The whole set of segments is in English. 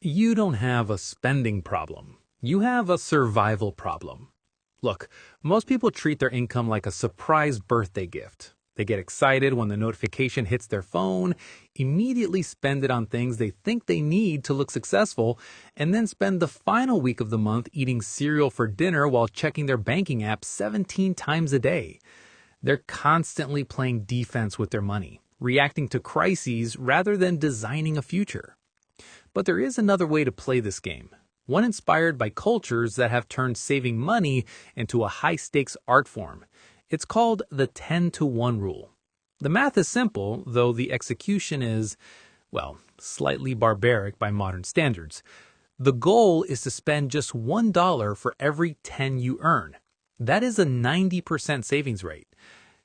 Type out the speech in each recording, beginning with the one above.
You don't have a spending problem. You have a survival problem. Look, most people treat their income like a surprise birthday gift. They get excited when the notification hits their phone, immediately spend it on things they think they need to look successful, and then spend the final week of the month eating cereal for dinner while checking their banking app 17 times a day. They're constantly playing defense with their money, reacting to crises rather than designing a future. But there is another way to play this game, one inspired by cultures that have turned saving money into a high-stakes art form. It's called the 10-to-1 rule. The math is simple, though the execution is, well, slightly barbaric by modern standards. The goal is to spend just $1 for every 10 you earn. That is a 90% savings rate.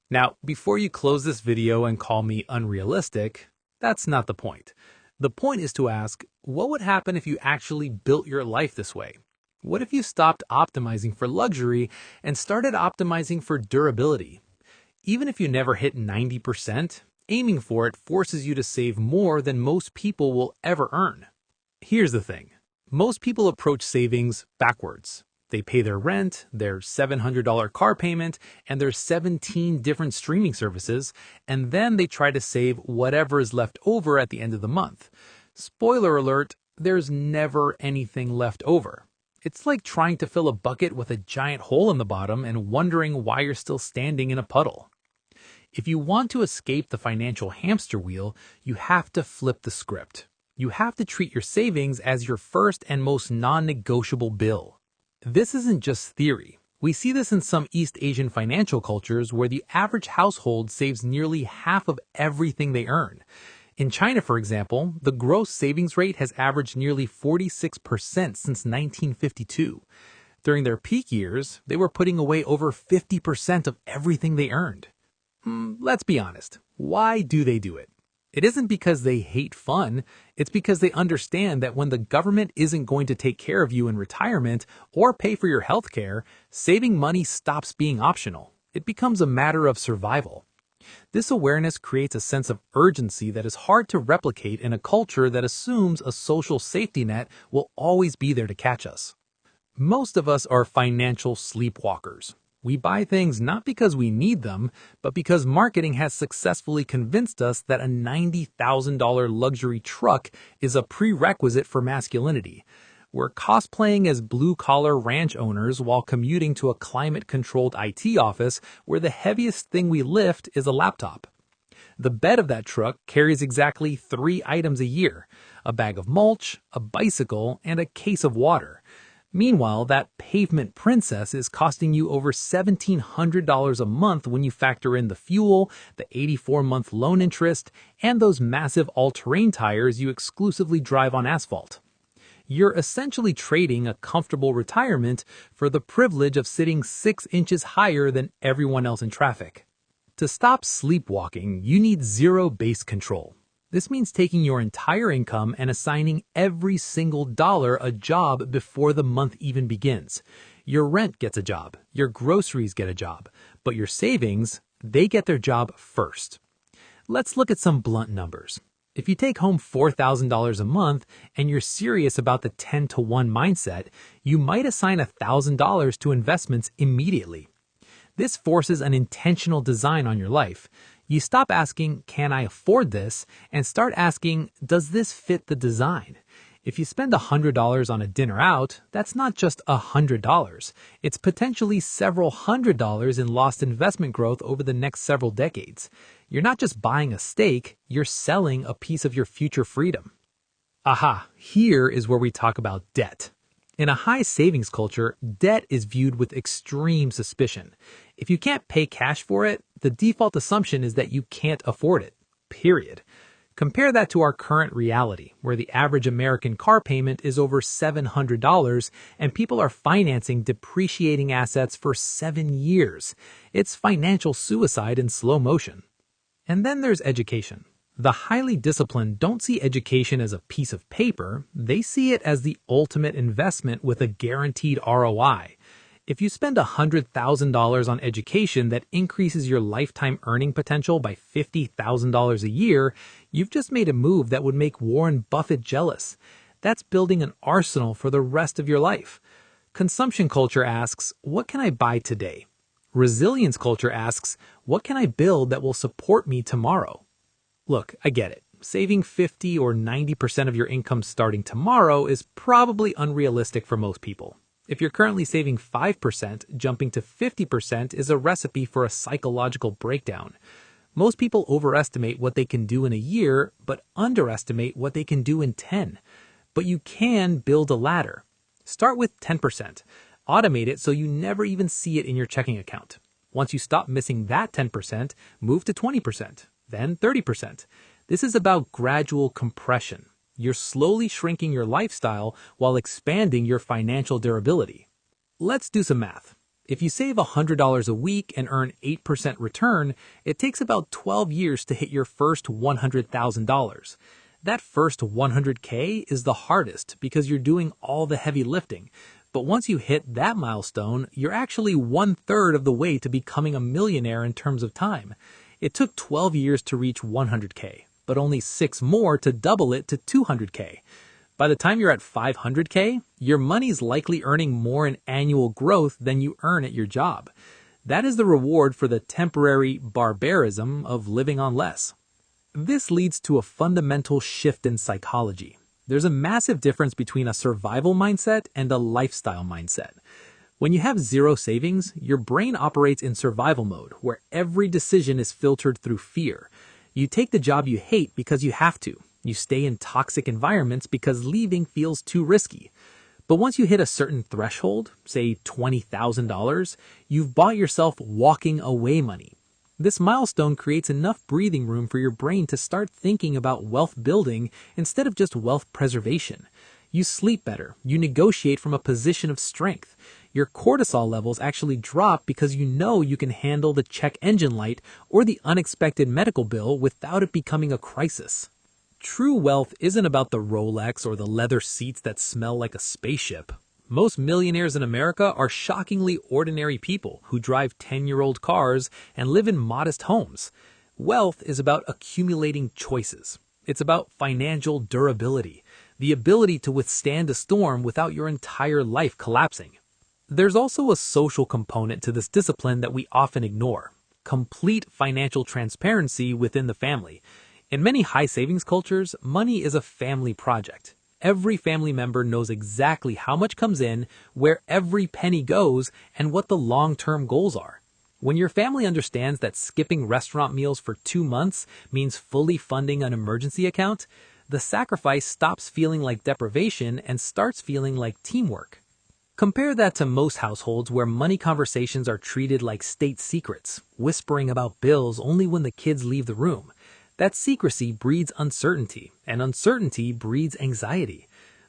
Now, before you close this video and call me unrealistic, that's not the point. The point is to ask, what would happen if you actually built your life this way? What if you stopped optimizing for luxury and started optimizing for durability? Even if you never hit 90%, aiming for it forces you to save more than most people will ever earn. Here's the thing. Most people approach savings backwards. They pay their rent, their $700 car payment, and their 17 different streaming services, and then they try to save whatever is left over at the end of the month. Spoiler alert, there's never anything left over. It's like trying to fill a bucket with a giant hole in the bottom and wondering why you're still standing in a puddle. If you want to escape the financial hamster wheel, you have to flip the script. You have to treat your savings as your first and most non-negotiable bill. This isn't just theory. We see this in some East Asian financial cultures where the average household saves nearly half of everything they earn. In China, for example, the gross savings rate has averaged nearly 46% since 1952. During their peak years, they were putting away over 50% of everything they earned. Let's be honest. Why do they do it? It isn't because they hate fun, it's because they understand that when the government isn't going to take care of you in retirement or pay for your health care, saving money stops being optional. It becomes a matter of survival. This awareness creates a sense of urgency that is hard to replicate in a culture that assumes a social safety net will always be there to catch us. Most of us are financial sleepwalkers. We buy things not because we need them, but because marketing has successfully convinced us that a $90,000 luxury truck is a prerequisite for masculinity. We're cosplaying as blue-collar ranch owners while commuting to a climate-controlled IT office where the heaviest thing we lift is a laptop. The bed of that truck carries exactly 3 items a year: a bag of mulch, a bicycle, and a case of water. Meanwhile, that Pavement Princess is costing you over $1,700 a month when you factor in the fuel, the 84-month loan interest, and those massive all-terrain tires you exclusively drive on asphalt. You're essentially trading a comfortable retirement for the privilege of sitting 6 inches higher than everyone else in traffic. To stop sleepwalking, you need zero-based control. This means taking your entire income and assigning every single dollar a job before the month even begins. Your rent gets a job, your groceries get a job, but your savings, they get their job first. Let's look at some blunt numbers. If you take home $4,000 a month and you're serious about the 10-to-1 mindset, you might assign $1,000 to investments immediately. This forces an intentional design on your life. You stop asking, can I afford this? And start asking, does this fit the design? If you spend $100 on a dinner out, that's not just $100. It's potentially several $100s in lost investment growth over the next several decades. You're not just buying a steak, you're selling a piece of your future freedom. Aha, here is where we talk about debt. In a high savings culture, debt is viewed with extreme suspicion. If you can't pay cash for it, the default assumption is that you can't afford it, period. Compare that to our current reality, where the average American car payment is over $700 and people are financing depreciating assets for 7 years. It's financial suicide in slow motion. And then there's education. The highly disciplined don't see education as a piece of paper, they see it as the ultimate investment with a guaranteed ROI. If you spend $100,000 on education that increases your lifetime earning potential by $50,000 a year, you've just made a move that would make Warren Buffett jealous. That's building an arsenal for the rest of your life. Consumption culture asks, what can I buy today? Resilience culture asks, what can I build that will support me tomorrow? Look, I get it. Saving 50 or 90% of your income starting tomorrow is probably unrealistic for most people. If you're currently saving 5%, jumping to 50% is a recipe for a psychological breakdown. Most people overestimate what they can do in a year, but underestimate what they can do in 10. But you can build a ladder. Start with 10%. Automate it so you never even see it in your checking account. Once you stop missing that 10%, move to 20%, then 30%. This is about gradual compression. You're slowly shrinking your lifestyle while expanding your financial durability. Let's do some math. If you save $100 a week and earn 8% return, it takes about 12 years to hit your first $100,000. That first 100K is the hardest because you're doing all the heavy lifting. But once you hit that milestone, you're actually 1/3 of the way to becoming a millionaire in terms of time. It took 12 years to reach 100K. But only 6 more to double it to 200K. By the time you're at 500K, your money's likely earning more in annual growth than you earn at your job. That is the reward for the temporary barbarism of living on less. This leads to a fundamental shift in psychology. There's a massive difference between a survival mindset and a lifestyle mindset. When you have zero savings, your brain operates in survival mode, where every decision is filtered through fear. You take the job you hate because you have to. You stay in toxic environments because leaving feels too risky. But once you hit a certain threshold, say $20,000, you've bought yourself walking away money. This milestone creates enough breathing room for your brain to start thinking about wealth building instead of just wealth preservation. You sleep better. You negotiate from a position of strength. Your cortisol levels actually drop because you know you can handle the check engine light or the unexpected medical bill without it becoming a crisis. True wealth isn't about the Rolex or the leather seats that smell like a spaceship. Most millionaires in America are shockingly ordinary people who drive 10-year-old cars and live in modest homes. Wealth is about accumulating choices. It's about financial durability, the ability to withstand a storm without your entire life collapsing. There's also a social component to this discipline that we often ignore: complete financial transparency within the family. In many high savings cultures, money is a family project. Every family member knows exactly how much comes in, where every penny goes, and what the long-term goals are. When your family understands that skipping restaurant meals for 2 months means fully funding an emergency account, the sacrifice stops feeling like deprivation and starts feeling like teamwork. Compare that to most households where money conversations are treated like state secrets, whispering about bills only when the kids leave the room. That secrecy breeds uncertainty, and uncertainty breeds anxiety.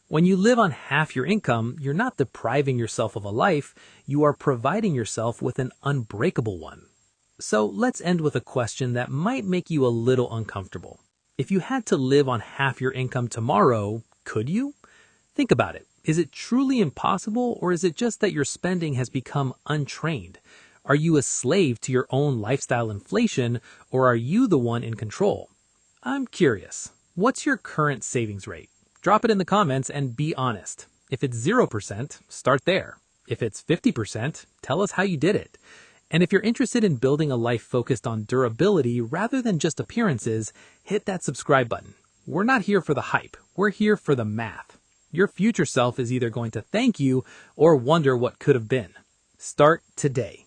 When you live on half your income, you're not depriving yourself of a life, you are providing yourself with an unbreakable one. So let's end with a question that might make you a little uncomfortable. If you had to live on half your income tomorrow, could you? Think about it. Is it truly impossible, or is it just that your spending has become untrained? Are you a slave to your own lifestyle inflation, or are you the one in control? I'm curious. What's your current savings rate? Drop it in the comments and be honest. If it's 0%, start there. If it's 50%, tell us how you did it. And if you're interested in building a life focused on durability rather than just appearances, hit that subscribe button. We're not here for the hype. We're here for the math. Your future self is either going to thank you or wonder what could have been. Start today.